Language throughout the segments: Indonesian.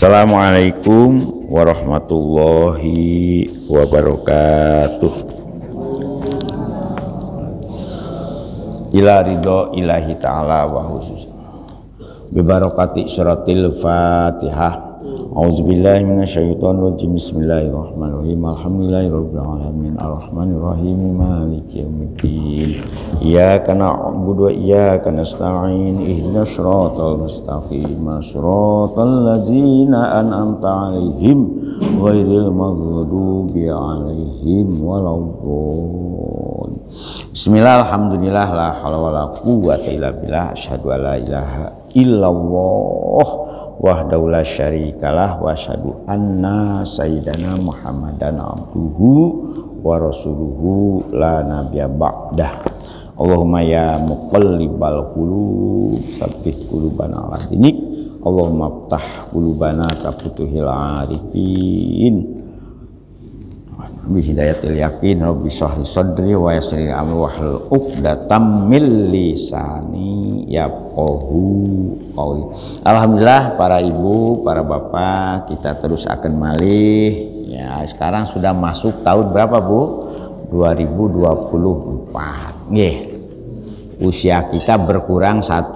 Assalamualaikum warahmatullahi wabarakatuh. Ila ridho ilahi ta'ala wa khusus bibarakati suratil fatihah. A'udzubillahi minasyaitonir rajim. Bismillahirrahmanirrahim. Alhamdulillahirabbil alamin arrahmanir rahim maliki yaumiddin. Iyyaka na'budu wa iyyaka nasta'in. Ihdinas siratal mustaqim. Shiratal ladzina an'amta 'alaihim ghairil maghdubi 'alaihim waladdallin. Bismillah, alhamdulillah, la haula wala quwwata illa billah. Asyhadu an la ilaha illallah wahdahu la syarikalah wa asyhadu anna sayyidana Muhammadan abduhu wa rasuluhu la nabiyya ba'dah. Allahumma ya muqallibal qulub tsabbit qulubana ala dinik. Allahumma ftah qulubana ka futuhil arifin bi hidayatil yakin. Rabbi shrah li sadri wa yassir li amri wahlul 'uqdatam min lisani yafqahu qawli. Alhamdulillah para ibu, para bapak, kita terus akan malih ya. Sekarang sudah masuk tahun berapa, Bu? 2024. Nggih. Usia kita berkurang 1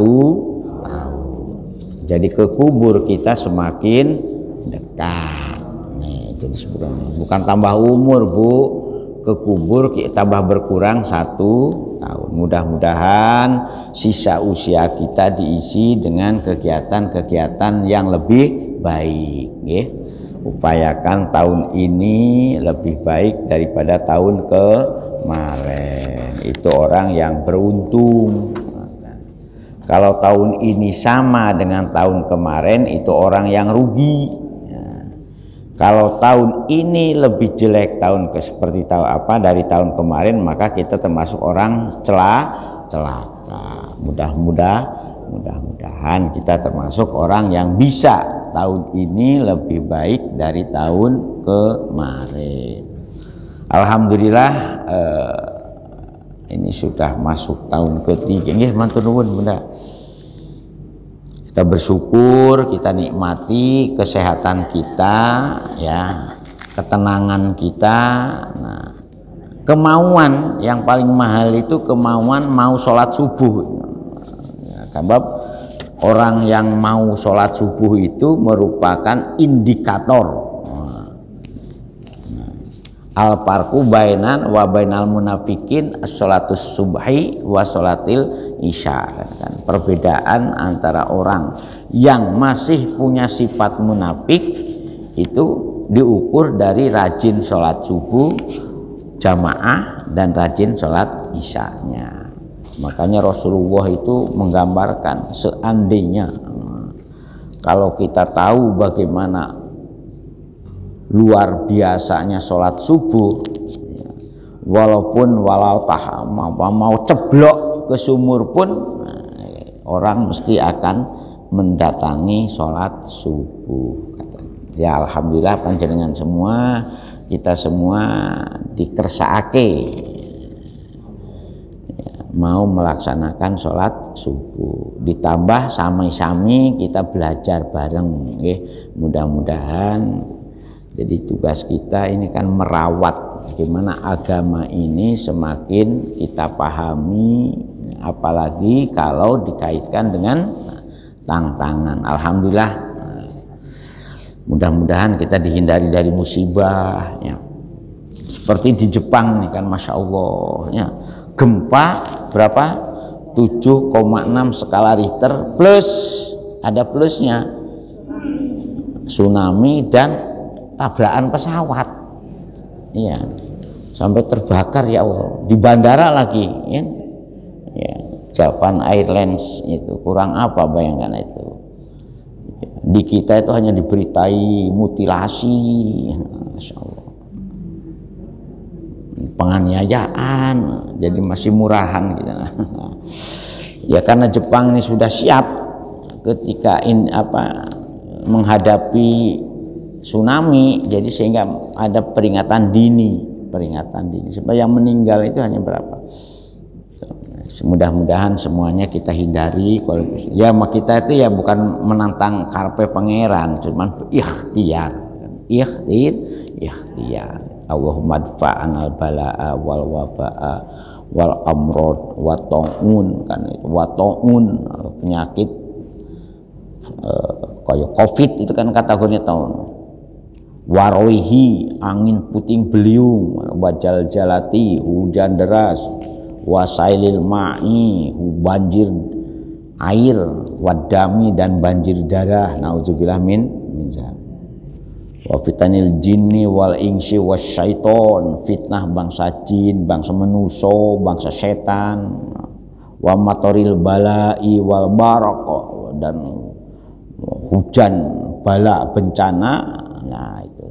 tahun. Jadi ke kubur kita semakin dekat. Jadi sebenarnya bukan tambah umur, Bu, ke kubur tambah berkurang 1 tahun. Mudah-mudahan sisa usia kita diisi dengan kegiatan-kegiatan yang lebih baik, ya. Upayakan tahun ini lebih baik daripada tahun kemarin. Itu orang yang beruntung. Kalau tahun ini sama dengan tahun kemarin, itu orang yang rugi. Kalau tahun ini lebih jelek seperti dari tahun kemarin, maka kita termasuk orang celaka. Mudah-mudahan kita termasuk orang yang bisa tahun ini lebih baik dari tahun kemarin. Alhamdulillah, ini sudah masuk tahun ketiga. Nggih, matur nuwun, Bunda. Kita bersyukur, kita nikmati kesehatan kita, ya, ketenangan kita. Nah, kemauan yang paling mahal itu kemauan mau sholat subuh. Ya, sebab orang yang mau sholat subuh itu merupakan indikator. Al-farqu bainan wa bainal munafikin as-sholatus subhi wa sholatil isya. Kan? Perbedaan antara orang yang masih punya sifat munafik itu diukur dari rajin sholat subuh jamaah dan rajin sholat isyanya. Makanya Rasulullah itu menggambarkan, seandainya kalau kita tahu bagaimana luar biasanya sholat subuh, walaupun mau ceblok ke sumur pun, orang mesti akan mendatangi sholat subuh. Ya alhamdulillah panjenengan semua, kita semua dikersakake mau melaksanakan sholat subuh. Ditambah sami-sami kita belajar bareng, mudah-mudahan. Jadi tugas kita ini kan merawat bagaimana agama ini semakin kita pahami, apalagi kalau dikaitkan dengan tantangan. Alhamdulillah, mudah-mudahan kita dihindari dari musibah, ya. Seperti di Jepang nih kan, Masya Allah, ya. Gempa berapa? 7,6 skala Richter plus, ada plusnya, tsunami dan tabrakan pesawat, iya, sampai terbakar, ya Allah, di bandara lagi, ya. Japan Airlines itu kurang apa, bayangkan itu. Di kita itu hanya diberitai mutilasi, Masya Allah, penganiayaan, jadi masih murahan gitu. Ya karena Jepang ini sudah siap ketika menghadapi tsunami, jadi sehingga ada peringatan dini supaya yang meninggal itu hanya berapa, Mudah-mudahan semuanya kita hindari. Ya kita itu ya bukan menantang karpe pangeran, cuman ikhtiar. Allahumma dfa'anal bala'a wal waba'a wal amrod wa ta'un, kan itu wa ta'un, penyakit kayak covid itu kan kategorinya tahun. Waroihi, angin puting beliung, wajal jalati, hujan deras, wasailil ma'i, banjir air, wadami, dan banjir darah, naudzubillah min zalik. Wa fitanil jinni wal insi wasyaiton, fitnah bangsa jin, bangsa manusia, bangsa setan, wa matoril balai wal barak, dan hujan bala bencana. Nah itu,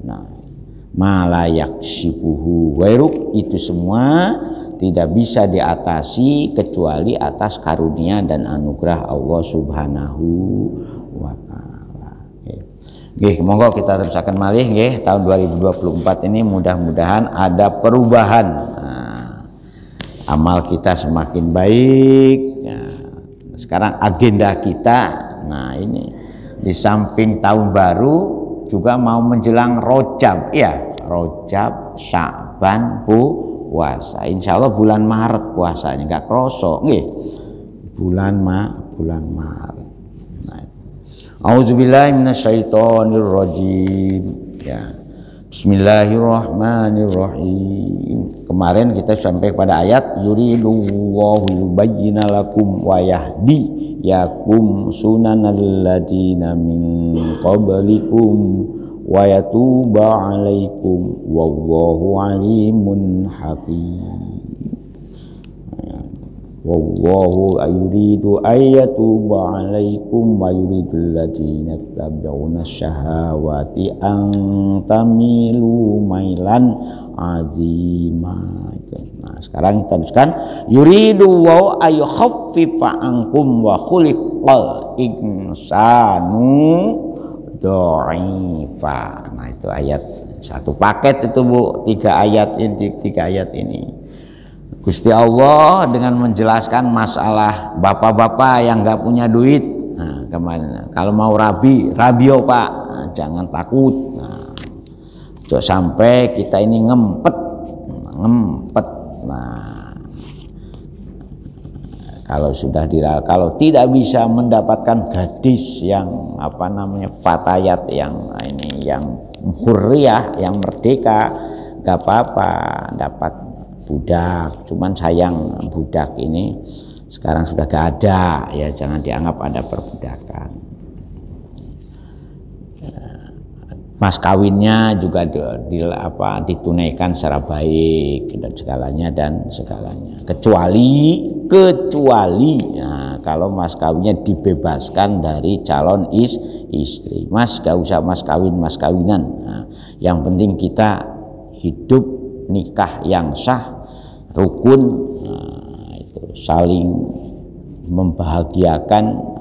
malayak sibuhu wairuk, itu semua tidak bisa diatasi kecuali atas karunia dan anugerah Allah Subhanahu wa ta'ala. Nggih, monggo kita terusaken malih nggih, tahun 2024 ini mudah-mudahan ada perubahan. Amal kita semakin baik. Sekarang agenda kita, ini di samping tahun baru juga mau menjelang Rajab, ya, Rajab, Sya'ban, puasa. Insya Allah bulan Maret puasanya, nggak kroso, nggih. Bulan Maret. A'udzubillahi minasyaitonirrajim. Ya. Bismillahirrahmanirrahim. Kemarin kita sampai pada ayat yuridullahu yubayyina lakum wa yahdiyakum sunanal ladina min qablikum wa yatuba 'alaikum wallahu 'alimun hakim. Wallahu yuridu ayyatuba 'alaikum wa yuridul ladina yattabi'una syahawati an tamilu mailan azima. Nah, sekarang kita teruskan yuridu wa ayyukhaffifa ankum wa khuliqal insanu dha'ifa. Nah, itu ayat satu paket itu Bu, tiga ayat ini. Gusti Allah dengan menjelaskan masalah bapak-bapak yang nggak punya duit. Nah, kemana? Kalau mau rabi yo Pak, jangan takut. Jangan sampai kita ini ngempet. Nah, kalau tidak bisa mendapatkan gadis yang fatayat yang hurriyah, yang merdeka, nggak apa-apa, dapat budak, cuman sayang budak ini sekarang sudah gak ada, ya jangan dianggap ada perbudakan. Mas kawinnya juga ditunaikan secara baik dan segalanya kecuali kalau mas kawinnya dibebaskan dari calon istri. Mas gak usah mas kawinan. Yang penting kita hidup nikah yang sah, rukun, itu saling membahagiakan.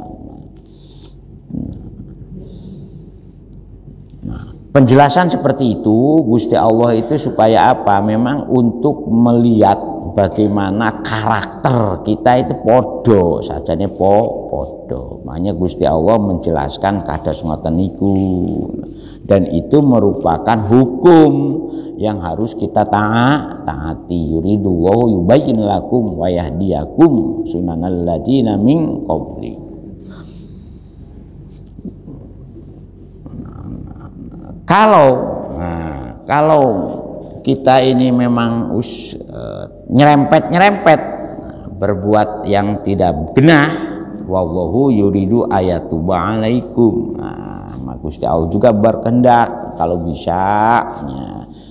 Penjelasan seperti itu Gusti Allah itu supaya apa? Memang untuk melihat bagaimana karakter kita itu podo sajane podo. Makanya Gusti Allah menjelaskan kados ngoten niku. Dan itu merupakan hukum yang harus kita taati. Yuridullahu yubayyin lakum wa yahdiyakum sunanal ladina min qablikum. Kalau kita ini memang nyerempet berbuat yang tidak benar, wallahu yuridu ayatuba 'alaikum. Gusti Allah juga berkehendak kalau bisa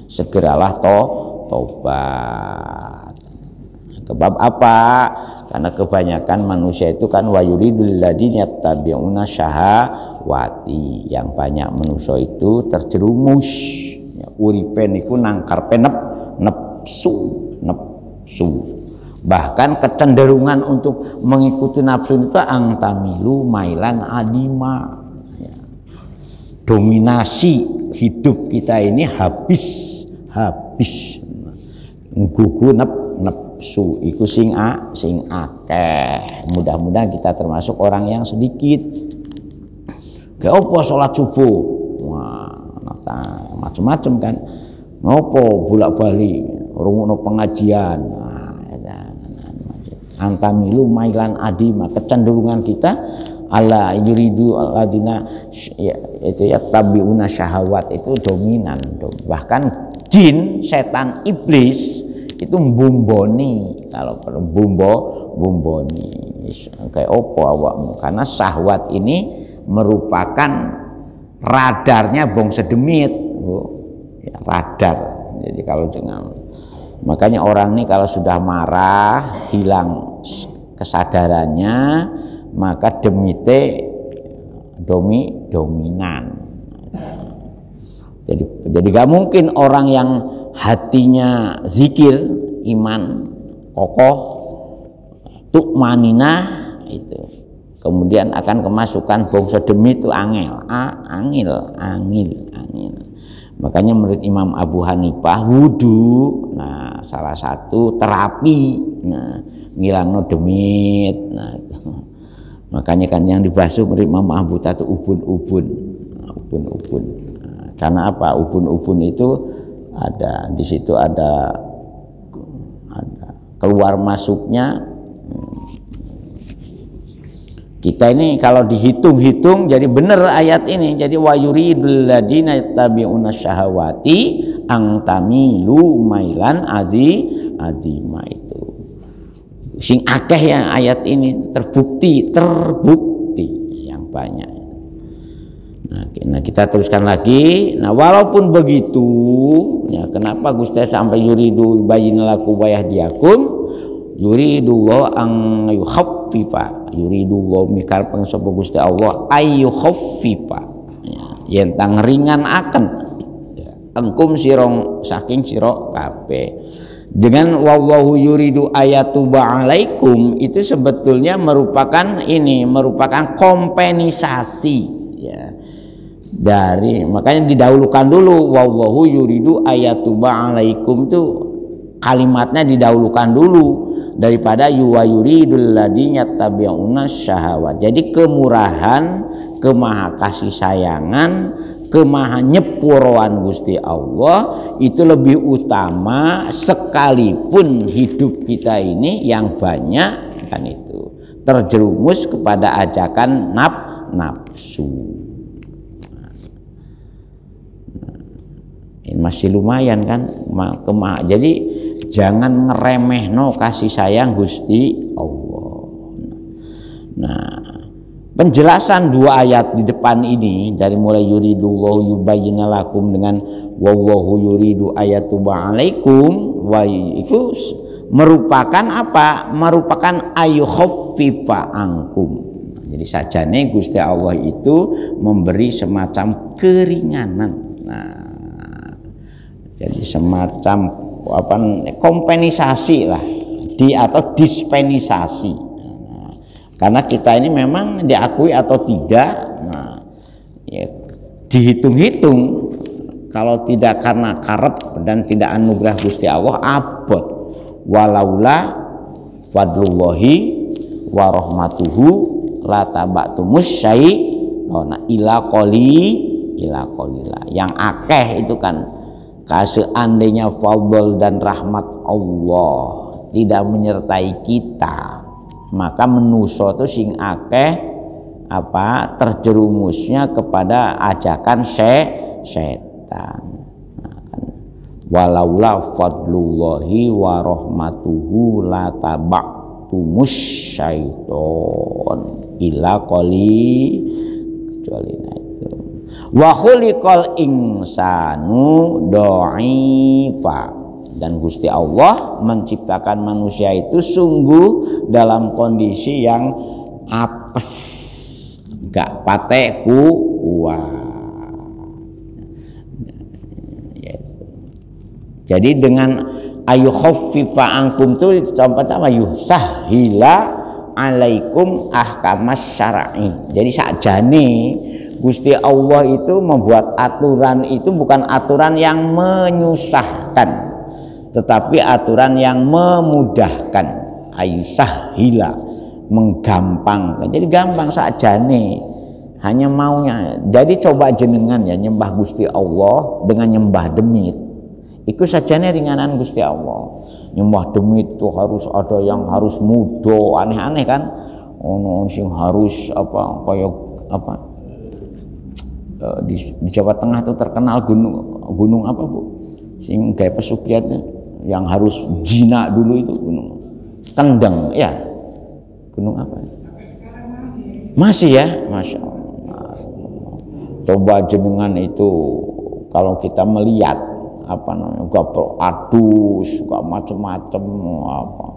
segeralah tobat. Kebab apa? Karena kebanyakan manusia itu kan wa yuridul ladina yattabi'una syahawati. Yang banyak manusia itu terjerumus uripe niku nang karepe nepsu. Bahkan kecenderungan untuk mengikuti nafsu itu angtamilu mailan adima. Dominasi hidup kita ini habis gugu nepsu. nafsu iku sing akeh. Mudah-mudahan kita termasuk orang yang sedikit. Gak apa salat subuh. Wah, macam-macam kan. Ngopo bolak-balik rungokno pengajian. Antamilu mailan adima, kecenderungan kita ala yuridu alladzina itu ya tabiuna syahawat itu dominan. Bahkan jin, setan, iblis itu mbumboni, kalau perlu bumboni kayak opo awakmu, karena syahwat ini merupakan radarnya bong sedemit, ya, radar. Jadi kalau dengan makanya orang ini kalau sudah marah, hilang kesadarannya, maka demite dominan. Jadi gak mungkin orang yang hatinya zikir, iman kokoh, tukmaninah itu kemudian akan kemasukan bangsa demi itu angil. Makanya menurut Imam Abu Hanifah wudu, nah salah satu terapi, nah ngilangno demit. Nah, makanya kan yang dibahas menurut Imam Abu Hanifah itu ubun-ubun. Nah, karena apa? Ubun-ubun itu ada di situ ada keluar masuknya. Kita ini kalau dihitung-hitung jadi benar ayat ini. Jadi wa yuridul ladina yattabi'una syahawati ang tamilu mailan adima itu. Sing akeh ya ayat ini terbukti yang banyak. Nah, kita teruskan lagi. Nah, walaupun begitu, ya kenapa Gusti sampai yuridu bayyinalakum wa yahdiyakum? Yuridullah ang yukhaffifa, yuridullah mikar pengesapa Gusti Allah ayu khaffifa, ya tang ringan akan engkum sirong saking sira kabeh. Dengan wallahu yuridu ayatuba alaikum itu sebetulnya merupakan kompensasi, ya. Dari makanya didahulukan dulu wallahu yuridu ayatuba alaikum, itu kalimatnya didahulukan dulu daripada yuridul ladina yattabi'una syahawat. Jadi kemurahan, kemaha kasih sayangan, kemaha nyepuroan Gusti Allah itu lebih utama, sekalipun hidup kita ini yang banyak kan itu terjerumus kepada ajakan nafsu. Ini masih lumayan kan, jadi jangan ngeremehno kasih sayang Gusti Allah. Nah, penjelasan dua ayat di depan ini dari mulai yuridullahu yubayyinalakum dengan wallahu yuridu ayatuba alaikum, wa itu merupakan apa? Merupakan ayyukhaffifa ankum. Jadi sajane Gusti Allah itu memberi semacam keringanan. Nah, jadi semacam kompensasi lah atau dispensasi. Nah, karena kita ini memang diakui atau tidak, nah, ya, dihitung-hitung kalau tidak karena karep dan tidak anugerah Gusti Allah abot. Walaula fadlullahi wa rahmatuhu la tabatumus syai'ona ila qalila. Yang akeh itu kan seandainya fadl dan rahmat Allah tidak menyertai kita, maka menuso itu sing akeh terjerumusnya kepada ajakan setan. Nah, kan, walaula fadlullahi wa rahmatuhu la taba'tumus syaiton ila kecuali itu. Wa khuliqal insanu dha'ifa, dan Gusti Allah menciptakan manusia itu sungguh dalam kondisi yang apes, gak patek kuat. Jadi dengan ayu khaffifa ankum itu contoh apa? Yusahhila alaikum ahkamas syar'i. Jadi sakjane Gusti Allah itu membuat aturan itu bukan aturan yang menyusahkan, tetapi aturan yang memudahkan, aisahila, menggampangkan. Jadi gampang sakjane, hanya maunya. Jadi coba jenengan ya nyembah Gusti Allah dengan nyembah demit. Iku sajane ringanan Gusti Allah. Nyembah demit itu harus ada yang harus mudo, aneh-aneh kan. Ono sing harus apa kayak apa? Di Jawa Tengah itu terkenal gunung apa Bu? Sing kayak pesugihan yang harus jinak dulu itu gunung Kendeng ya, gunung apa? Masih ya, masya Allah. Coba jenengan itu kalau kita melihat apa namanya gaplok adus, gak macem-macem apa,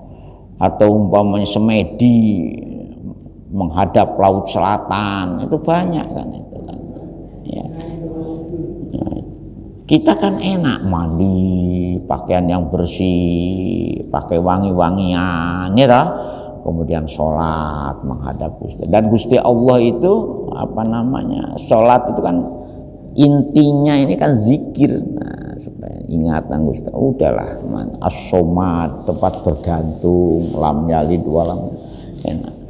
atau umpamanya semedi menghadap laut selatan itu banyak kan itu kan. Ya. Kita kan enak mandi, pakaian yang bersih, pakai wangi-wangian, ya toh? Kemudian sholat menghadap Gusti. Dan Gusti Allah itu apa namanya? Sholat itu kan intinya ini kan zikir. Nah, supaya ingatan Gusti. Udahlah, as-somad, tempat bergantung, lam yalid walam, enak.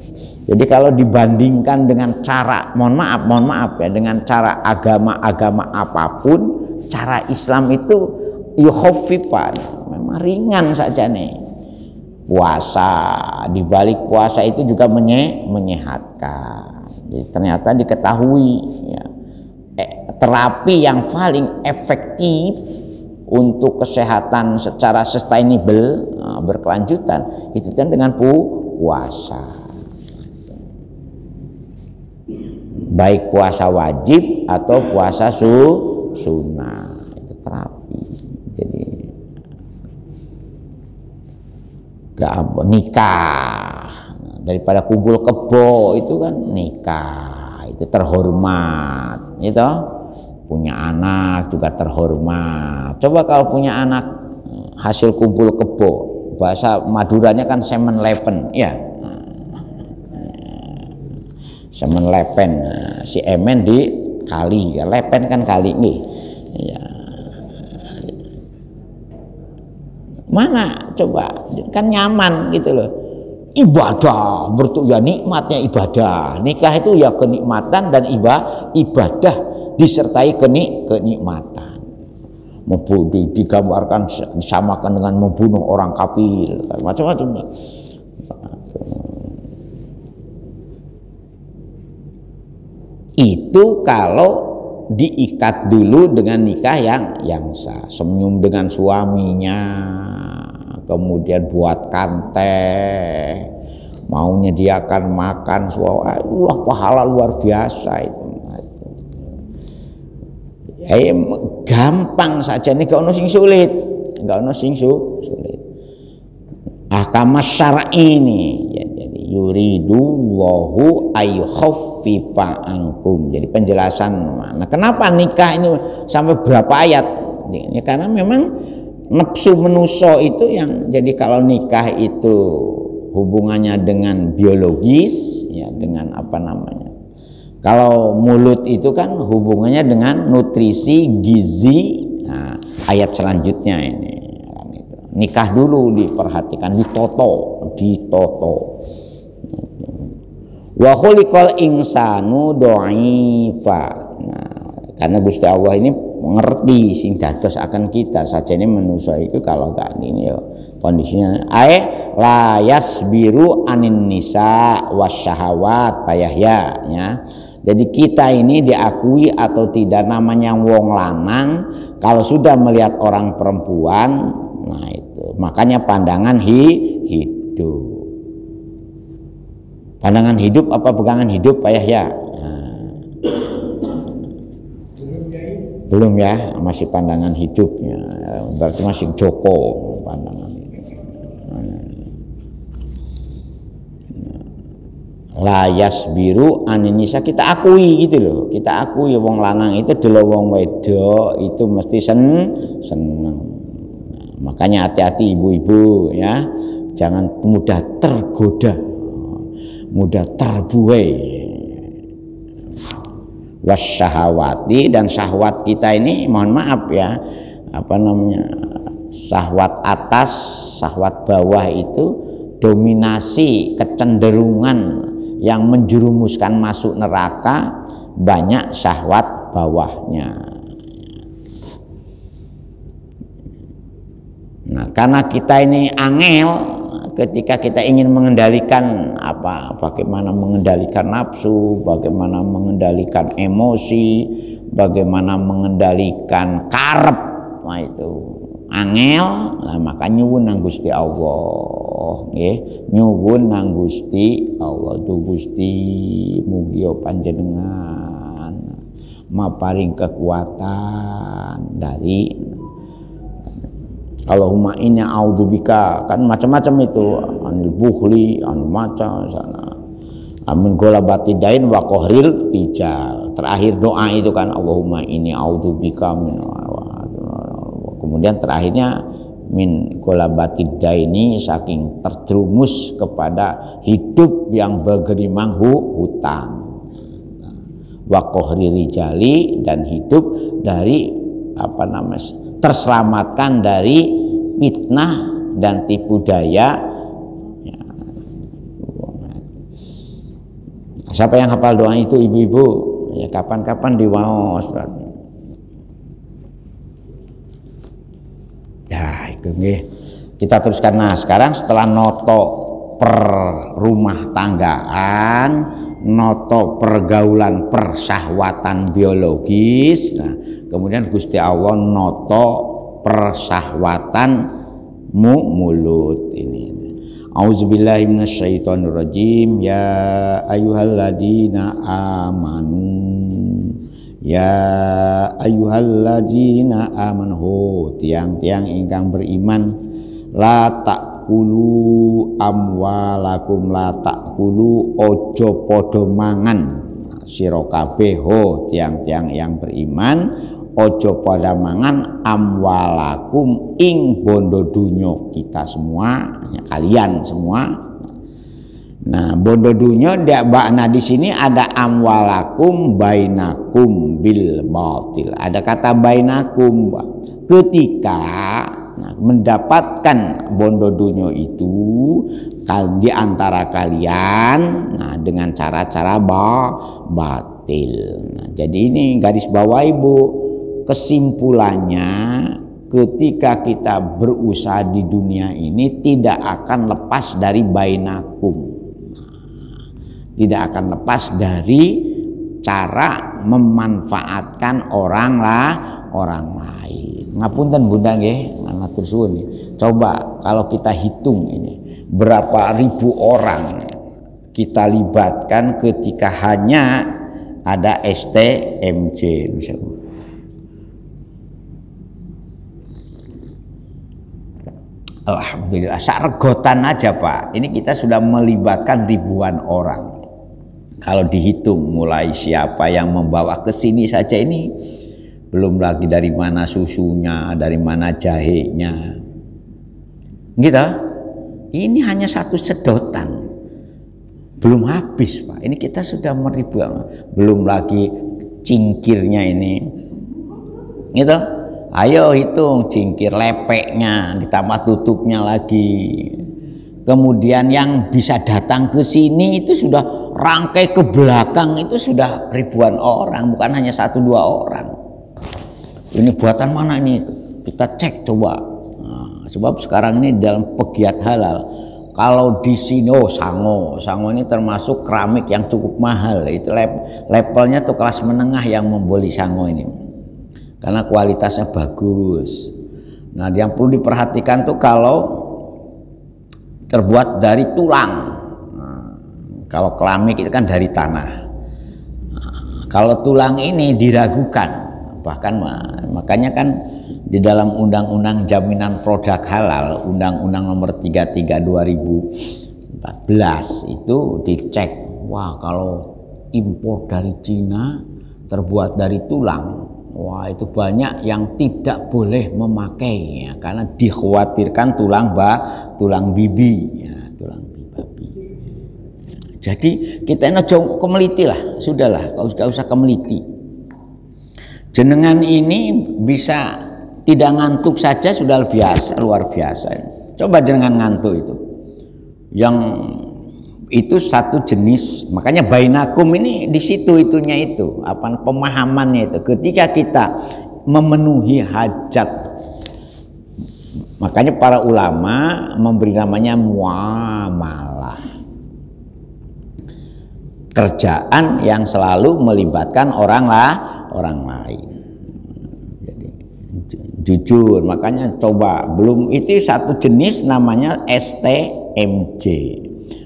Jadi kalau dibandingkan dengan cara, mohon maaf ya, dengan cara agama-agama apapun, cara Islam itu yukhafifan, memang ringan saja nih. Puasa, dibalik puasa itu juga menyehatkan. Jadi ternyata diketahui ya, terapi yang paling efektif untuk kesehatan secara sustainable, berkelanjutan itu kan dengan puasa. Baik puasa wajib atau puasa sunnah, itu terapi. Jadi gak apa, nikah daripada kumpul kebo itu kan nikah itu terhormat, itu punya anak juga terhormat. Coba kalau punya anak hasil kumpul kebo, bahasa Maduranya kan semen lepen ya, semen lepen, si emen di kali, lepen kan kali nih ya. Mana coba kan nyaman gitu loh, ibadah ya, nikmatnya ibadah. Nikah itu ya kenikmatan dan ibadah disertai kenikmatan. Digambarkan disamakan dengan membunuh orang kafir, macam-macam. Itu kalau diikat dulu dengan nikah yang sah, senyum dengan suaminya, kemudian buatkan teh, mau menyediakan makan, Allah pahala luar biasa itu. Ya, gampang saja nih, gak ono sing sulit, gak ono sing sulit. Ahkam syar'i ini ya, jadi yuridullahu ayyukhaffifa ankum. Jadi penjelasan mana kenapa nikah ini sampai berapa ayat ini, karena memang nafsu menuso itu yang jadi kalau nikah itu hubungannya dengan biologis ya, dengan apa namanya, kalau mulut itu kan hubungannya dengan nutrisi gizi. Nah, ayat selanjutnya ini nikah dulu diperhatikan, ditoto. Wa khuliqal insanu dha'ifa. Nah, karena Gusti Allah ini mengerti sing dados akan kita saja ini manusia itu kalau gak ini ya kondisinya la yasbiru anin nisa wasyahawat payahya ya. Jadi kita ini diakui atau tidak namanya wong lanang kalau sudah melihat orang perempuan, nah itu makanya pandangan hidup. Pandangan hidup apa pegangan hidup Pak Yahya? Nah, belum ya, masih pandangan hidupnya. Berarti masih Joko pandangan hidup. Layas biru aninisa, kita akui gitu loh, kita akui wong lanang itu dulu wong wedok itu mesti seneng. Nah, makanya hati-hati ibu-ibu ya, jangan mudah tergoda, mudah terbuai wasyahawati. Dan syahwat kita ini mohon maaf ya, apa namanya, syahwat atas, syahwat bawah itu dominasi kecenderungan yang menjerumuskan masuk neraka, banyak syahwat bawahnya. Nah, karena kita ini angel ketika kita ingin mengendalikan bagaimana mengendalikan nafsu, bagaimana mengendalikan emosi, bagaimana mengendalikan karep, nah itu angel. Nah, maka nyuwun nang Gusti Allah, nggih, nyuwun nang Gusti Allah. Duh Gusti, mugi panjenengan maparing kekuatan dari Allahumma inni a'udzubika, kan macam-macam itu, anil bukhli, anu macam sana, amin golabati dain wa qahril rijal. Terakhir doa itu kan Allahumma inni a'udzubika min, kemudian terakhirnya min golabati daini, saking terjerumus kepada hidup yang bergerimang hutang, wa qahri rijali, dan hidup dari terselamatkan dari fitnah dan tipu daya. Siapa yang hafal doa itu ibu-ibu? Ya kapan-kapan diwaos. Ya itu nggih. Kita teruskan. Nah, sekarang setelah noto per rumah tanggaan, noto pergaulan persahwatan biologis, nah kemudian Gusti Allah noto persahwatan mulut ini. Auzubillahi minasyaitonirrajim. Ya ayyuhalladzina amanu, ya ayyuhalladzina amanu, tiang-tiang ingkang beriman, la takulu amwalakum, la takulu ojo podo mangan sira kabeh ho tiang-tiang yang beriman, ojo pada mangan amwalakum ing bondo dunyo kita semua, ya, kalian semua. Nah, bondo dunyo bakna di sini ada amwalakum bainakum bil batil. Ada kata bainakum, ketika mendapatkan bondo dunyo itu di antara kalian, nah dengan cara-cara batil. Nah, jadi ini garis bawah ibu, kesimpulannya ketika kita berusaha di dunia ini tidak akan lepas dari bainakum, tidak akan lepas dari cara memanfaatkan orang lain. Ngapunten Bunda nggih, matur suwun. Coba kalau kita hitung ini berapa ribu orang kita libatkan ketika hanya ada STMJ. Alhamdulillah, saregotan aja Pak, ini kita sudah melibatkan ribuan orang. Kalau dihitung mulai siapa yang membawa ke sini saja, ini belum lagi dari mana susunya, dari mana jahenya, gitu. Ini hanya satu sedotan, belum habis Pak. Ini kita sudah meribuan, belum lagi cingkirnya ini, gitu. Ayo hitung cingkir lepeknya, ditambah tutupnya lagi. Kemudian yang bisa datang ke sini itu sudah rangkai ke belakang, itu sudah ribuan orang, bukan hanya 1-2 orang. Ini buatan mana ini? Kita cek coba. Nah, sebab sekarang ini dalam pegiat halal, kalau di sini sango ini termasuk keramik yang cukup mahal. Itu levelnya tuh kelas menengah yang membeli sango ini. Karena kualitasnya bagus. Nah, yang perlu diperhatikan tuh kalau terbuat dari tulang. Nah, kalau keramik itu kan dari tanah. Nah, kalau tulang ini diragukan, bahkan makanya kan di dalam Undang-Undang Jaminan Produk Halal, Undang-Undang Nomor 33 2014 itu dicek. Wah, kalau impor dari Cina terbuat dari tulang, wah itu banyak yang tidak boleh memakai ya, karena dikhawatirkan tulang bibi ya, tulang babi. Jadi kita ini kemeliti lah, sudahlah, gak usah kemeliti. Jenengan ini bisa Tidak ngantuk saja sudah luar biasa. Coba jangan ngantuk itu. Yang itu satu jenis. Makanya bainakum ini di situ itunya itu, apa pemahamannya itu. Ketika kita memenuhi hajat, makanya para ulama memberi namanya muamalah. Kerjaan yang selalu melibatkan orang lain. Jadi jujur, makanya coba belum itu satu jenis namanya STMJ.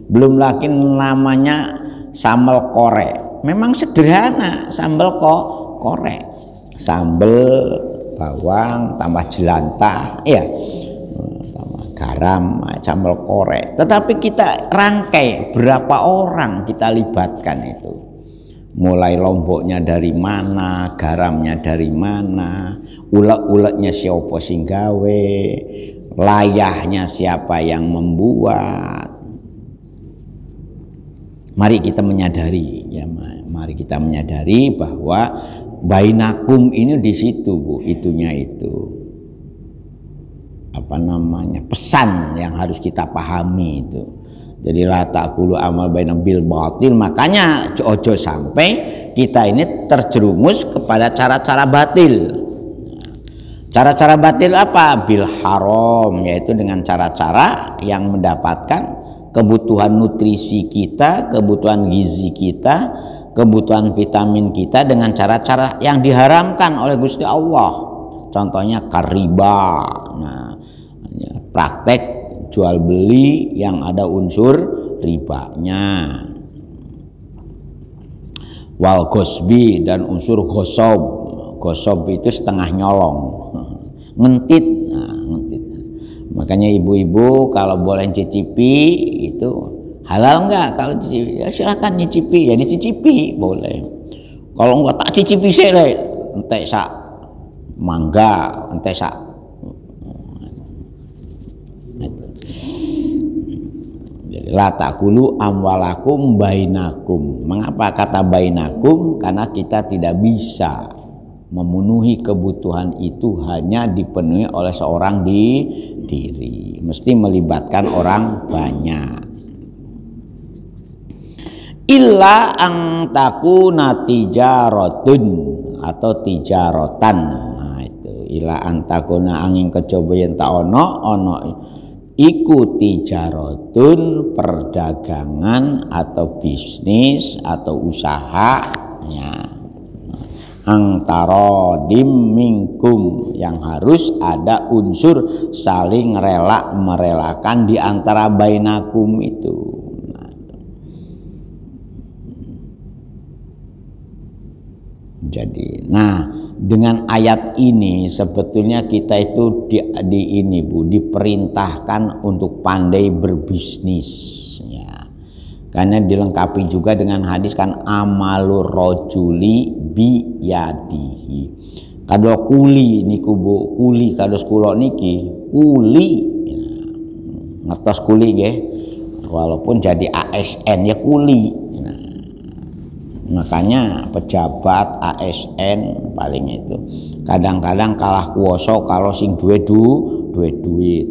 Belum lagi namanya sambal korek. Memang sederhana sambal korek. Sambal bawang tambah jelantah, ya. Garam, sambal korek. Tetapi kita rangkai berapa orang kita libatkan itu. Mulai lomboknya dari mana, garamnya dari mana, ulek-uleknya siapa sing gawe, layahnya siapa yang membuat. Mari kita menyadari, ya, mari kita menyadari bahwa bainakum ini di situ, Bu, itunya itu. Apa namanya, pesan yang harus kita pahami itu. Jadi la taqulu amal bainam bil batil. Makanya ojo sampai kita ini terjerumus kepada cara-cara batil. Cara-cara batil apa? Bil haram, yaitu dengan cara-cara yang mendapatkan kebutuhan nutrisi kita, kebutuhan gizi kita, kebutuhan vitamin kita dengan cara-cara yang diharamkan oleh Gusti Allah. Contohnya kariba. Nah, praktek jual beli yang ada unsur ribanya. Wal gosbi dan unsur gosob. Gosob itu setengah nyolong, ngentit. Nah, ngentit. Makanya ibu-ibu kalau boleh cicipi itu halal enggak? Kalau cicipi, ya silakan nyicipi, ya dicicipi boleh. Kalau enggak tak cicipi sih, entek sak mangga, entek sak. Jadi la taqulu amwalakum bainakum. Mengapa kata bainakum? Karena kita tidak bisa memenuhi kebutuhan itu hanya dipenuhi oleh seorang diri. Mesti melibatkan orang banyak. Illa ang takuna tijaratun atau tijaratan. Nah itu illa ang takuna angin kejaba yen ta ono iku tijaratun, perdagangan atau bisnis atau usahanya. Antara dim minkum, yang harus ada unsur saling rela merelakan di antara bainakum itu. Jadi, nah dengan ayat ini sebetulnya kita itu di ini, Bu, diperintahkan untuk pandai berbisnis, ya. Karena dilengkapi juga dengan hadis kan amalur rojuli biyadihi. Kalau kuli niku, Bu, kuli kados kula niki kuli, ngertos kuli nggih, walaupun jadi ASN ya kuli. Makanya pejabat ASN paling itu kadang-kadang kalah kuoso kalau sing duwe duit,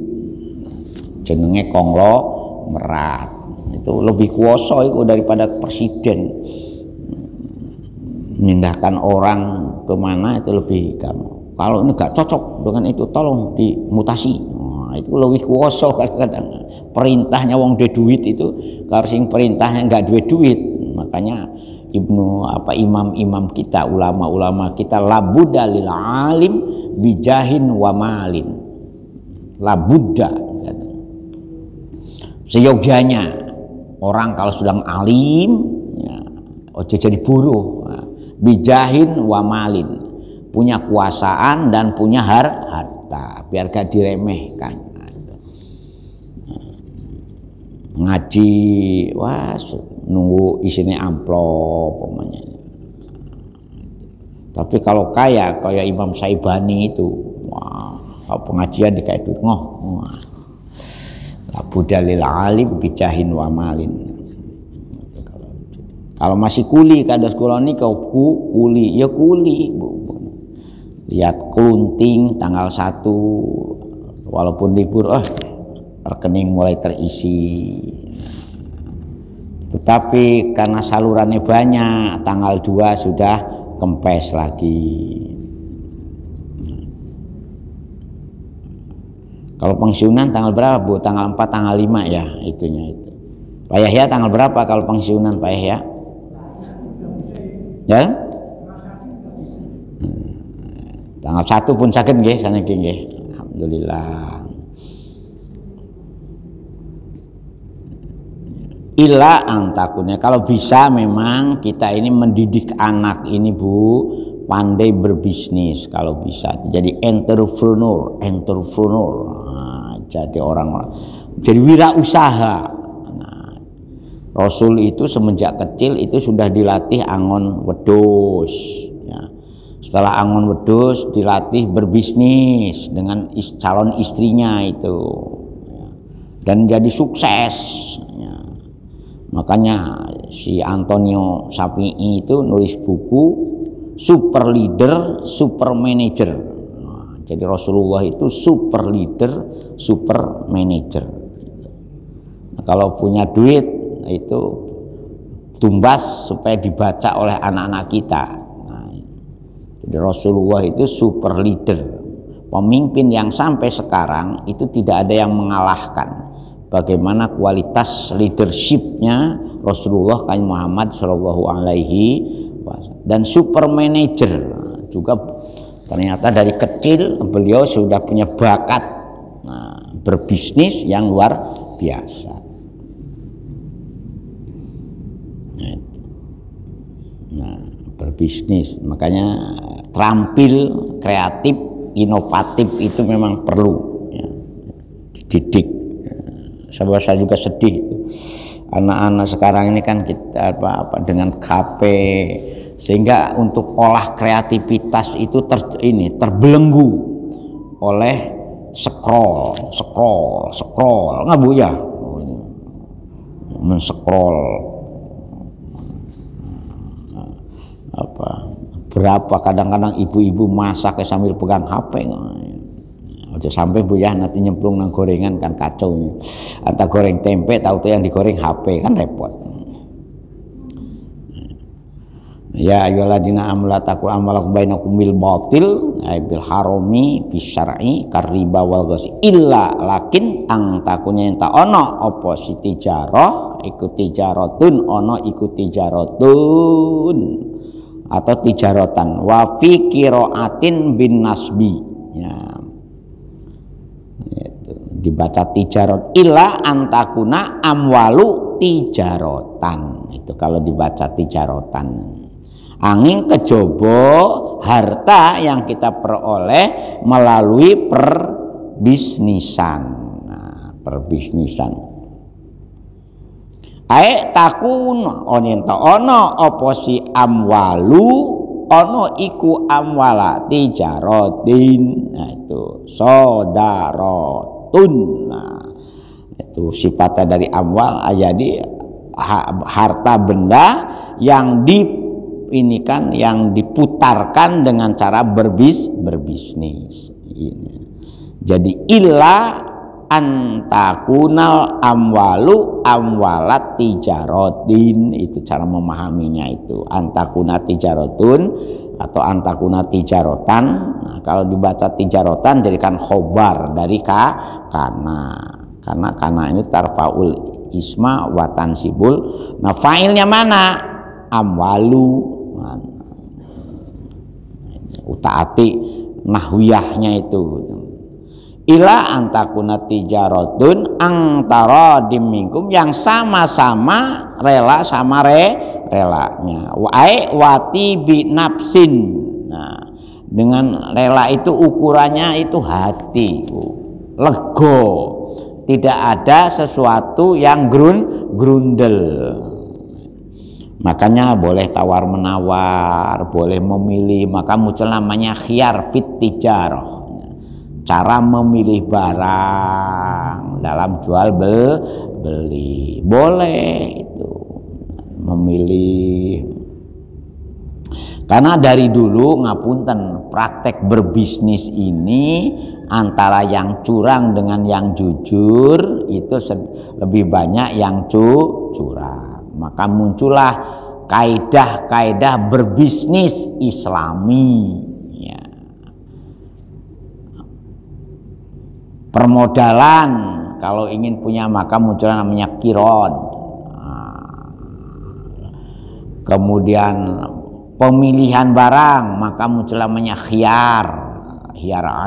jenenge konglomerat. Itu lebih kuoso itu daripada presiden. Memindahkan orang kemana itu lebih gampang. Kalau ini gak cocok dengan itu tolong dimutasi. Nah, itu lebih kuoso kadang-kadang. Perintahnya wong duwe duit itu, kalau sing perintahnya gak duwe duit. Makanya imam-imam kita, ulama-ulama kita labudda lil alim bijahin wa malin. Labudda. Seyogianya orang kalau sedang alim, ya, ojo jadi buruh. Nah, bijahin wa malin, punya kuasaan dan punya harta, biar gak diremehkan. Ngaji, wah nunggu isinya amplop pokoknya. Tapi kalau kayak Imam Saibani itu, wah, pengajian di kayak itu, wah, labudalil alim bijahin wa malin. Kalau masih kuli kados kula niki kuli ya kuli, Bu. lihat kelunting tanggal 1 walaupun libur, rekening mulai terisi. Tetapi karena salurannya banyak, tanggal 2 sudah kempes lagi. Kalau pensiunan tanggal berapa Bu? Tanggal 4, tanggal 5 ya itunya itu. Pak Yahya tanggal berapa kalau pensiunan Pak Yahya? Ya? Tanggal 1 pun saged nggih saniki nggih. Alhamdulillah. Ila antakunnya, kalau bisa memang kita ini mendidik anak ini Bu pandai berbisnis kalau bisa. Jadi entrepreneur. Nah, jadi orang-orang jadi wirausaha. Nah, Rasul itu semenjak kecil itu sudah dilatih angon wedhus ya. Setelah angon wedhus dilatih berbisnis dengan calon istrinya itu ya. Dan jadi sukses ya. Makanya si Antonio Sapi'i itu nulis buku Super Leader, Super Manager. Nah, jadi Rasulullah itu super leader, super manager. Nah, kalau punya duit itu tumbas supaya dibaca oleh anak-anak kita. Nah, jadi Rasulullah itu super leader, pemimpin yang sampai sekarang itu tidak ada yang mengalahkan. Bagaimana kualitas leadershipnya Rasulullah Kanjeng Muhammad Shallallahu Alaihi Wasallam. Dan super manager juga ternyata dari kecil beliau sudah punya bakat berbisnis yang luar biasa. Nah, berbisnis makanya terampil, kreatif, inovatif itu memang perlu ya, dididik. Saya juga sedih anak-anak sekarang ini kan kita apa dengan HP sehingga untuk olah kreativitas itu terbelenggu oleh scroll nggak Bu ya, men-scroll apa berapa kadang-kadang ibu-ibu masak sambil pegang HP. Aja sampai Bu ya nanti nyemplung nang gorengan kan kacau. Anta goreng tempe tahu tuh yang digoreng HP kan repot. Ya ayyuhalladzina amanu taqul amalakum bainakum bil batil ay bil harami fi syar'i kariba wal ghasi illa lakin ang takunya enta ono apa si tijarah iku tijaratun ono iku tijaratun atau tijaratan wa fi qiraatin bin nasbi ya. Dibaca tijarot illa antakuna amwalu tijarotan itu kalau dibaca tijarotan angin kejobo harta yang kita peroleh melalui perbisnisan. Nah, perbisnisan ae takun onenta ono oposi amwalu ono iku amwala tijarotin. Nah itu sodarot. Nah, itu sifatnya dari amwal jadi harta benda yang yang diputarkan dengan cara berbisnis. Jadi illa antakunal amwalu amwalat tijarotin itu cara memahaminya itu antakuna tijarotun atau antakuna tijarotan. Nah, kalau dibaca tijarotan jadikan khobar dari karena ini tarfaul isma wa tansibul. Nah, fa'ilnya mana? Amwalu. Nah, utaati nahwiyahnya itu. Ila antakuna tijaratun antara dimingkum yang sama-sama rela sama relanya. Wati bi nafsin. Nah, dengan rela itu ukurannya itu hati, lego. Tidak ada sesuatu yang grundel. Makanya boleh tawar menawar, boleh memilih. Maka muncul namanya khiyar fit tijarah. Cara memilih barang dalam jual beli boleh itu memilih. Karena dari dulu ngapunten, praktek berbisnis ini antara yang curang dengan yang jujur itu lebih banyak yang curang. Maka muncullah kaidah-kaidah berbisnis Islami. Ya. Permodalan kalau ingin punya maka muncul namanya kirod. Kemudian pemilihan barang maka muncul namanya khiyar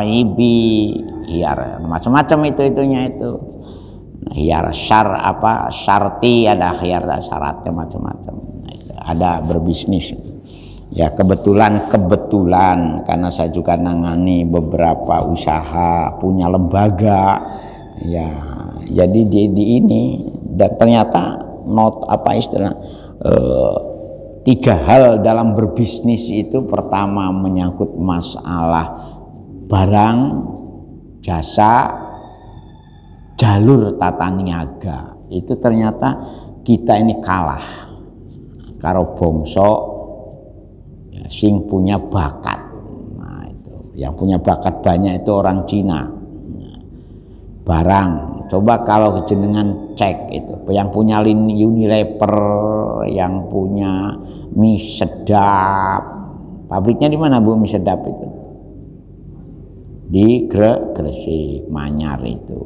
aibi, khiyar macam-macam itunya itu. Khiyar syarti, ada khiyar syaratnya macam-macam. Nah, itu ada berbisnis. Ya kebetulan karena saya juga nangani beberapa usaha, punya lembaga. Ya jadi di ini dan ternyata tiga hal dalam berbisnis itu. Pertama menyangkut masalah barang, jasa, jalur tata niaga. Itu ternyata kita ini kalah karo bangsa ya, sing punya bakat. Nah, itu yang punya bakat banyak itu orang Cina. Barang, coba kalau jenengan cek itu, yang punya Unilever, yang punya mie sedap, pabriknya di mana Bu mie sedap itu? Di Gresik, Manyar itu.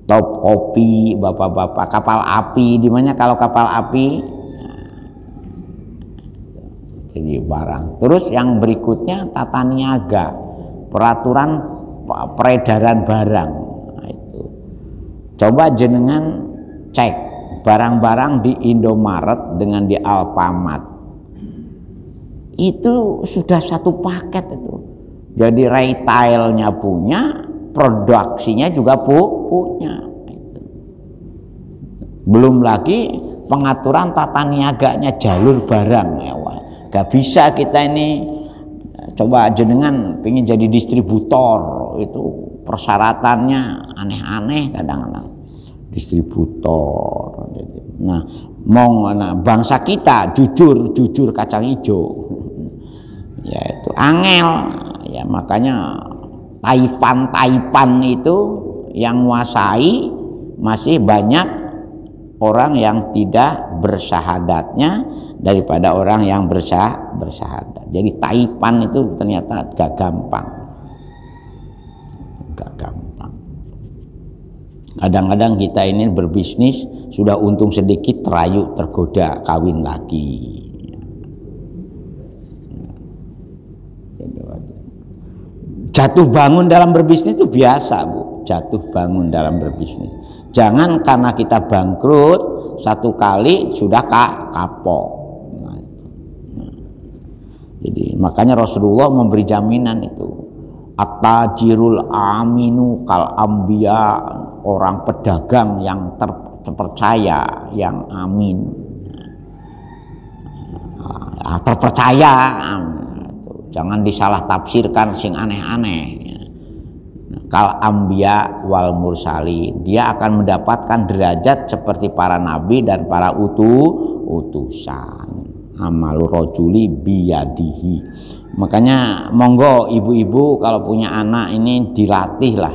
Top Kopi, bapak-bapak, kapal api di mana kalau kapal api? Nah, jadi barang. Terus yang berikutnya tata niaga, peraturan peredaran barang. Coba jenengan cek barang-barang di Indomaret dengan di Alfamart. Itu sudah satu paket itu. Jadi retailnya punya, produksinya juga punya. Belum lagi pengaturan tata niaganya, jalur barang. Gak bisa kita ini, coba jenengan pengen jadi distributor itu. Persyaratannya aneh-aneh kadang-kadang distributor. Nah, bangsa kita jujur kacang hijau. Ya itu angel. Ya makanya Taipan itu yang menguasai masih banyak orang yang tidak bersyahadatnya daripada orang yang bersyahadat. Jadi Taipan itu ternyata gak gampang. Kadang-kadang kita ini berbisnis sudah untung sedikit, tergoda kawin lagi. Jatuh bangun dalam berbisnis itu biasa Bu, jatuh bangun dalam berbisnis. Jangan karena kita bangkrut satu kali sudah kapok. Jadi makanya Rasulullah memberi jaminan itu. At-tajirul aminu kal ambiya, orang pedagang yang terpercaya, yang amin, terpercaya. Jangan disalah tafsirkan sing aneh-aneh. Kal ambiya wal mursalin, dia akan mendapatkan derajat seperti para nabi dan para utusan. Amalu rojuli biyadihi. Makanya monggo ibu-ibu kalau punya anak ini dilatih lah,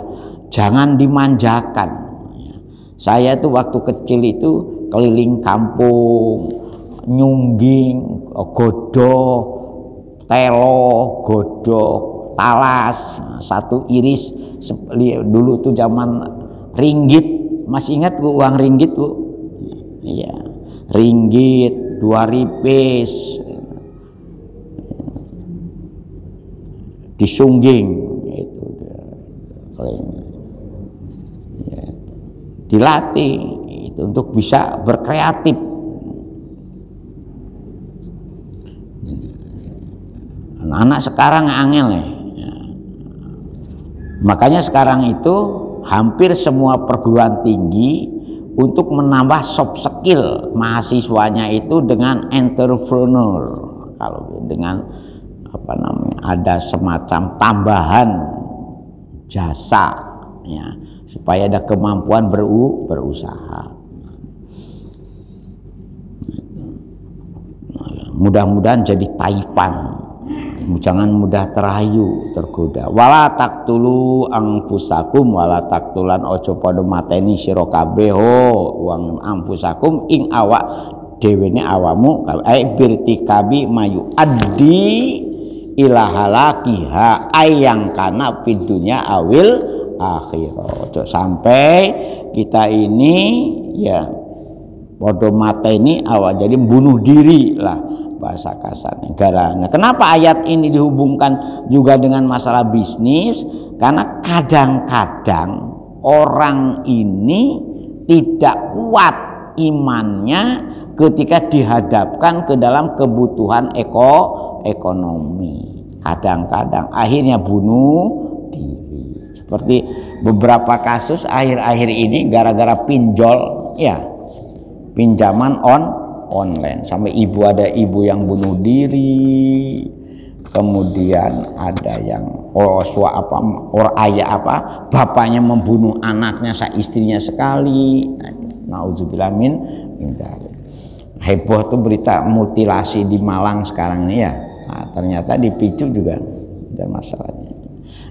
jangan dimanjakan. Saya tuh waktu kecil itu keliling kampung, nyungging, godok, telo, godok, talas, satu iris. Dulu tuh zaman ringgit, masih ingat Bu uang ringgit Bu? Iya, ringgit, 2 ripis. Disungging itu ya, dilatih itu untuk bisa berkreatif. Anak sekarang angel ya. Makanya sekarang itu hampir semua perguruan tinggi untuk menambah soft skill mahasiswanya itu dengan entrepreneur, kalau dengan ada semacam tambahan jasa ya, supaya ada kemampuan berusaha. mudah-mudahan jadi taipan, jangan mudah terayu tergoda. Wala taqtulu anfusakum, wala taqtulan ojo padha mateni sira kabeh wong anfusakum ing awak dewene awamu birtikabi mayu addi ila halakiha ayang kana fid dunya awil akhirah. Ojo sampai kita ini ya padha mateni awak, jadi bunuh diri lah bahasa kasarnya. Nah, kenapa ayat ini dihubungkan juga dengan masalah bisnis? Karena kadang-kadang orang ini tidak kuat imannya ketika dihadapkan ke dalam kebutuhan ekonomi. Kadang-kadang akhirnya bunuh diri. Seperti beberapa kasus akhir-akhir ini gara-gara pinjol, ya, pinjaman online, sampai ada ibu yang bunuh diri, kemudian ada yang ayah bapaknya membunuh anaknya istrinya sekali. Nauzubillah min dzalik. Heboh tuh berita mutilasi di Malang sekarang ini ya. Nah, ternyata dipicu juga dan masalahnya.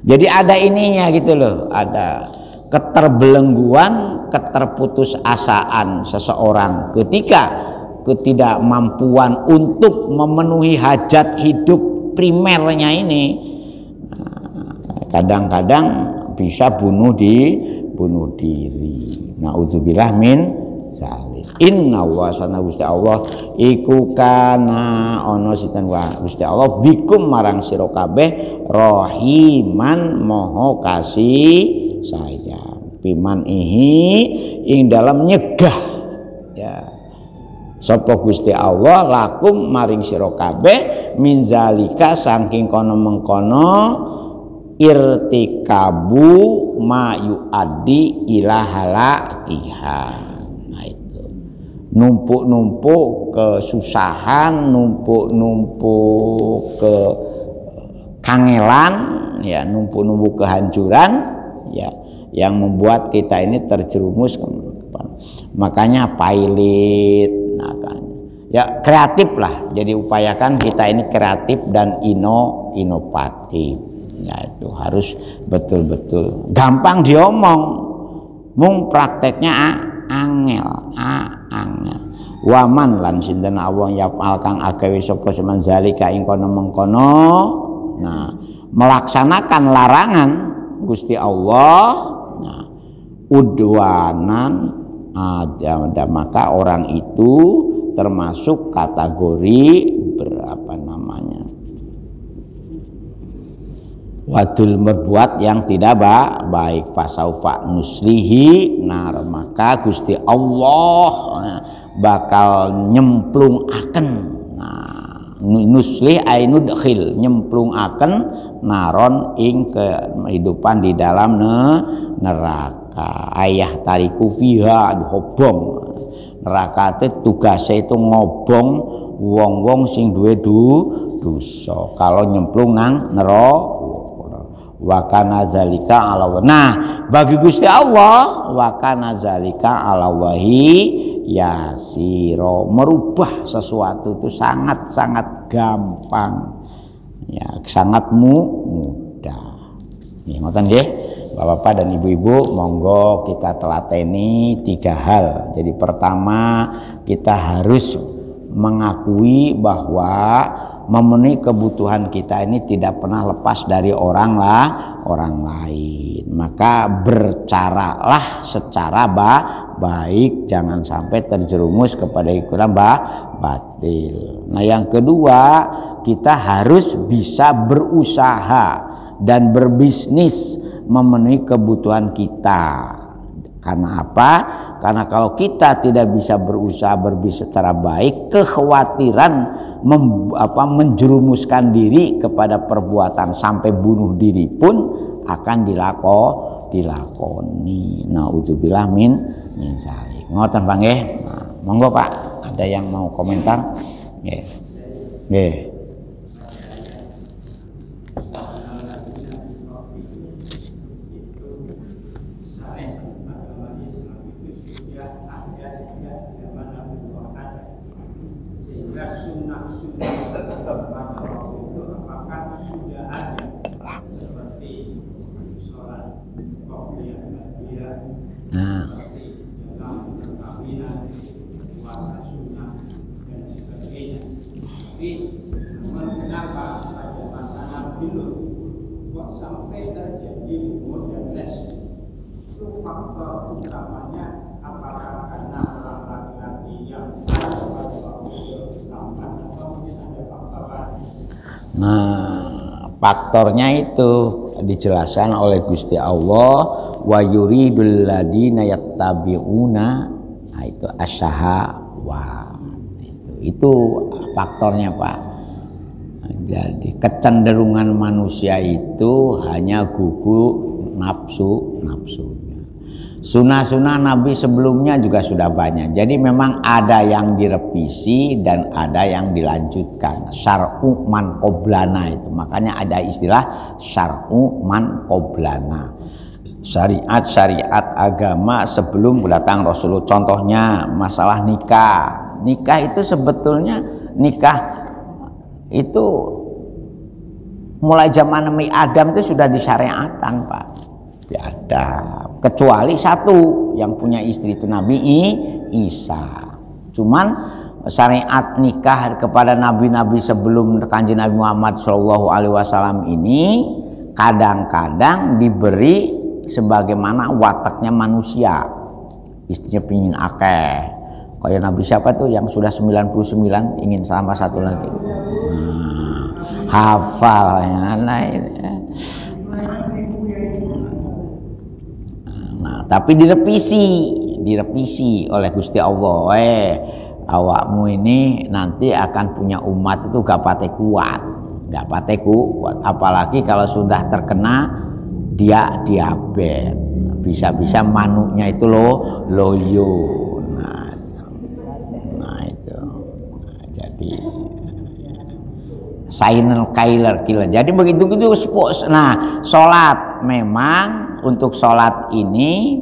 Jadi ada ininya gitu loh, ada keterbelengguan, keterputusasaan seseorang ketika ketidakmampuan untuk memenuhi hajat hidup primernya ini, kadang-kadang bisa bunuh diri. Nauzubillah min dzalik. Inna wa sana Gusti Allah iku kana ana sinten wa Gusti Allah bikum marang sira kabeh rahiman moho kasih sayang, piman ing dalam nyegah ya sapa Gusti Allah lakum maring sira kabeh min zalika saking kono mengkono irtikabu ma yuaddi ila halakiha. Nah itu numpuk-numpuk kesusahan, numpuk-numpuk ke kangelan, ya, numpuk-numpuk kehancuran, ya, yang membuat kita ini terjerumus. Makanya pilot, ya kreatif lah. Jadi upayakan kita ini kreatif dan inovatif. Ya itu harus betul-betul gampang diomong, mung prakteknya angel. Waman lan sinten awong yafal kang agawe sapa seman zalika ing kono mengkono, nah melaksanakan larangan Gusti Allah, nah udwanan ada maka orang itu termasuk kategori wadul berbuat yang tidak baik. Fasaufa nuslihi nar, maka Gusti Allah bakal nyemplung akan, nah nuslih ainudkhil nyemplung akan naron ing kehidupan di dalam neraka. Ayah tariku fiha hobong neraka itu tugasnya itu ngobong wong-wong sing duwe dosa kalau nyemplung nang neraka. Wa kana zalika ala, nah bagi Gusti Allah wa kana zalika ala wahi yasiro, merubah sesuatu itu sangat-sangat gampang, ya, sangat mudah. Nih ngoten nggih Bapak-bapak dan ibu-ibu, monggo kita telateni 3 hal. Jadi pertama, kita harus mengakui bahwa memenuhi kebutuhan kita ini tidak pernah lepas dari orang lain. Maka bercaralah secara baik, jangan sampai terjerumus kepada ikutan batil. Nah yang kedua, kita harus bisa berusaha dan berbisnis memenuhi kebutuhan kita. Karena apa? Karena kalau kita tidak bisa berusaha berbisnis secara baik, kekhawatiran menjerumuskan diri kepada perbuatan sampai bunuh diri pun akan dilakoni. Nauzubillah min dzalik. Ngoten Pak nggih. Nah, monggo Pak, ada yang mau komentar? Nggih. Nggih. Nah, sampai terjadi modernis itu faktor utamanya apakah karena orang laki-laki yang lambat atau mungkin ada faktor lain. nah, faktornya itu dijelaskan oleh Gusti Allah, wa yuridul ladina yattabi'una, nah itu asyahawa. Itu faktornya, Pak. Jadi kecenderungan manusia itu hanya gugu nafsunya. Sunnah-sunnah Nabi sebelumnya juga sudah banyak. Jadi memang ada yang direvisi dan ada yang dilanjutkan. Syar'u man qoblana itu. Makanya ada istilah syar'u man qoblana. Syariat agama sebelum datang Rasulullah. Contohnya masalah nikah. Nikah itu sebetulnya itu mulai zaman Nabi Adam itu sudah disyariatkan, Pak. Ada kecuali satu yang punya istri itu Nabi Isa. Cuman syariat nikah kepada nabi-nabi sebelum Kanjeng Nabi Muhammad SAW ini kadang-kadang diberi sebagaimana wataknya manusia. Istrinya pingin akeh. Kayak Nabi siapa tuh yang sudah 99 ingin sama satu lagi. Hafal ya. Nah, tapi direvisi oleh Gusti Allah. Awakmu ini nanti akan punya umat itu gak pate kuat. Apalagi kalau sudah terkena dia diabetes. Bisa-bisa manuknya itu loyo. Silent killer. Jadi begitu. Nah, sholat memang untuk sholat ini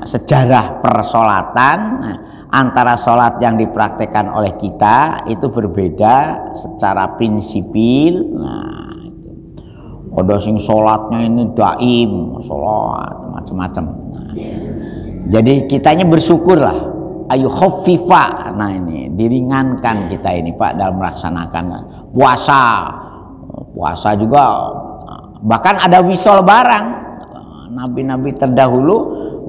sejarah persolatan antara sholat yang dipraktekkan oleh kita itu berbeda secara prinsipil. Nah, ada sing sholatnya ini daim, sholat macam-macam. Nah, jadi kitanya bersyukurlah. Ayo khaffifa, nah ini diringankan kita ini, Pak, dalam melaksanakan puasa juga. Bahkan ada wisol barang. Nabi-nabi terdahulu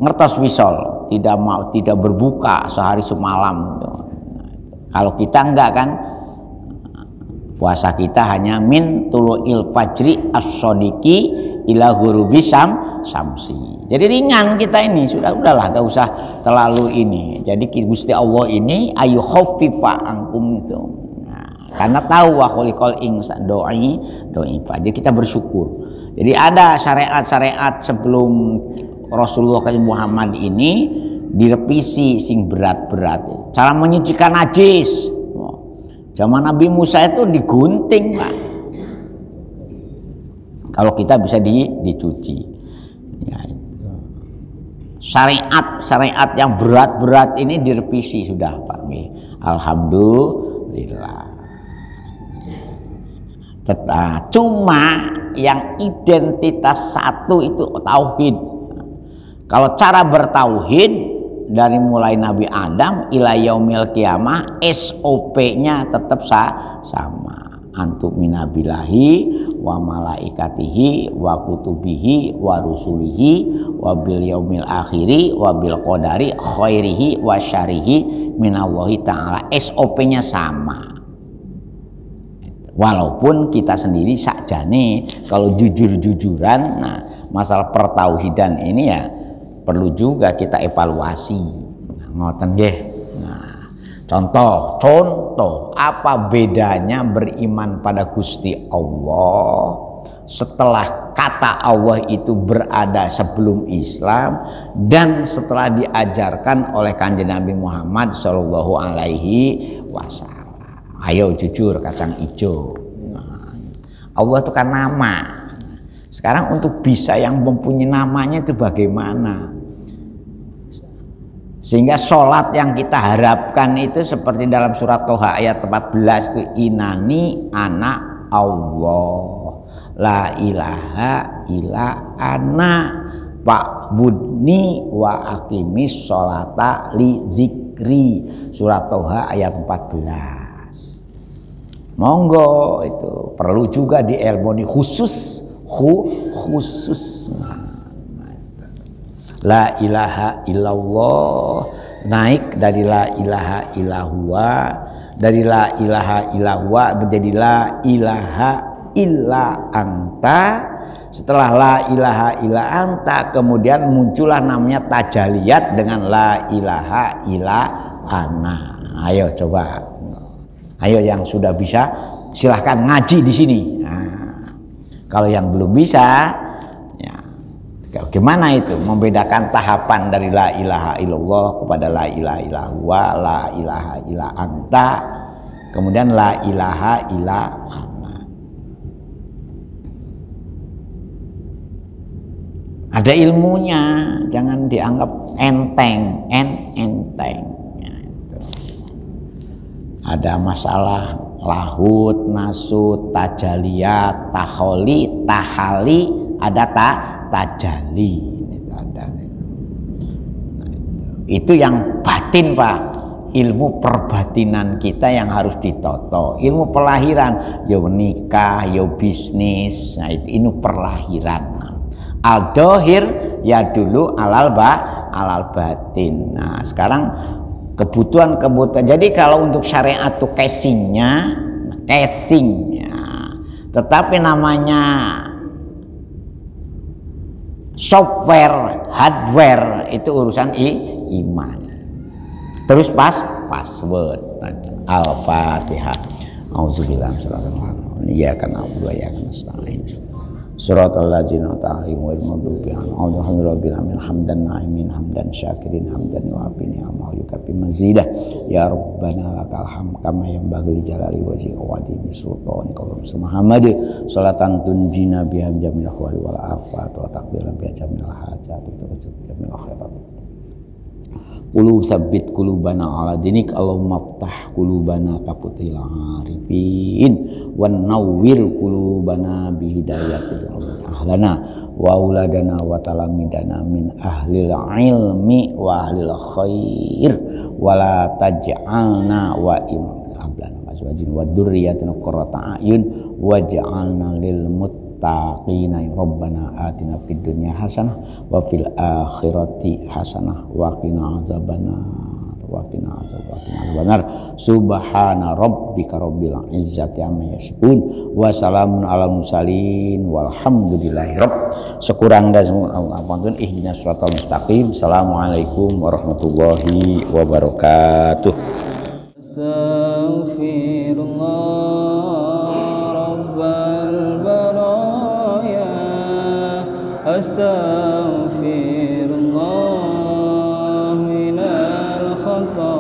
ngertos wisol, tidak berbuka sehari semalam. Kalau kita enggak kan, puasa kita hanya min tulu'il fajri as-shodiqi ila ghurubi samsi. Jadi ringan kita ini, udahlah gak usah terlalu ini. Jadi Gusti Allah ini ayu khaffifa ankum itu. Nah, karena tahu wa khuliqal insan doifa. Jadi kita bersyukur. Jadi ada syariat-syariat sebelum Rasulullah Muhammad ini direvisi sing berat-berat. Cara menyucikan najis. Zaman Nabi Musa itu digunting, Pak. Kalau kita bisa dicuci. Ya, syariat yang berat-berat ini direvisi sudah, Pak. Alhamdulillah. Cuma yang identitas satu itu tauhid. Kalau cara bertauhid dari mulai Nabi Adam ila yaumil kiamah, SOP-nya tetap sama. Antuk minabilahi wa malaikatihi wa kutubihi wa rusulihi wa bil yaumil akhiri wa bil qadari khairihi wa syarihi minallahi ta'ala. SOP-nya sama. Walaupun kita sendiri sakjane kalau jujur-jujuran, nah masalah pertauhidan ini ya perlu juga kita evaluasi. Nah, ngoten nggih. Contoh, apa bedanya beriman pada Gusti Allah setelah kata Allah itu berada sebelum Islam dan setelah diajarkan oleh Kanjeng Nabi Muhammad Shallallahu Alaihi Wasallam. Ayo jujur, kacang hijau. Allah itu kan nama. Sekarang untuk bisa yang mempunyai namanya itu bagaimana? Sehingga sholat yang kita harapkan itu seperti dalam surat Toha ayat 14 itu inani anak Allah la ilaha illa ana Pak Budni wa aqimis sholata li zikri, surat Toha ayat 14. Monggo itu perlu juga diilmoni khusus. La ilaha illallah, naik dari la ilaha illallah, dari la ilaha illallah menjadi la ilaha illa anta. Setelah la ilaha illa anta kemudian muncullah namanya tajaliyat dengan la ilaha illa ana. Ayo coba, ayo yang sudah bisa silahkan ngaji di sini. Nah, kalau yang belum bisa, ya gimana itu membedakan tahapan dari la ilaha illallah kepada la ilaha illallah, la ilaha illa anta, kemudian la ilaha illa ana. Ada ilmunya, jangan dianggap enteng, enteng. Ya, itu. Ada masalah lahut, nasut, tajaliyat, taholi, tahali, ada tajali. Itu ada. Nah, itu yang batin, Pak. Ilmu perbatinan kita yang harus ditoto. Ilmu pelahiran, yo nikah, yo bisnis, nah itu ilmu perlahiran. Al-dohir ya dulu alal batin. Nah sekarang kebutuhan. Jadi kalau untuk syariat itu casingnya, tetapi namanya software, hardware itu urusan iman. Terus password. Al-Fatihah. Auzubillahi minasyaitonir rajim. Iyyaka na'budu wa iyyaka nasta'in. Suratal ladzina ta'alim wal maghdubi 'alaihim waladdallin. Hamdan na'imin hamdan syakirin hamdan yu'afini amma yukafi mazidah. Ya Rabbana lakal hamd kama yanbaghi li jalali wajhi wa adimi sultanika wa Muhammad salatan tunjina biha jamil ahwali wal afat wa taqbilan biha jamil hajat wa jamil khairat. Qulub sabbit qulubana ala dinik Allahumma ftah qulubana kaputil arifin wan nawwir qulubana bi hidayatil ahlana wa auladana wa talamidana min ahlil ilmi wa ahlil khair wa la taj'alna wa ablana azwajin wa dzurriyyatina qurrata a'yun waj'alna lil muttaqina rabbana atina fid dunya hasanah wa fil akhirati hasanah wa qina azabannar subhana rabbika rabbil izzati amma yasifun wa salamun alal mursalin walhamdulillahi sekurang dan ampun ihdinas siratal mustaqim. Assalamualaikum warahmatullahi wabarakatuh. أستغفر الله من الخطأ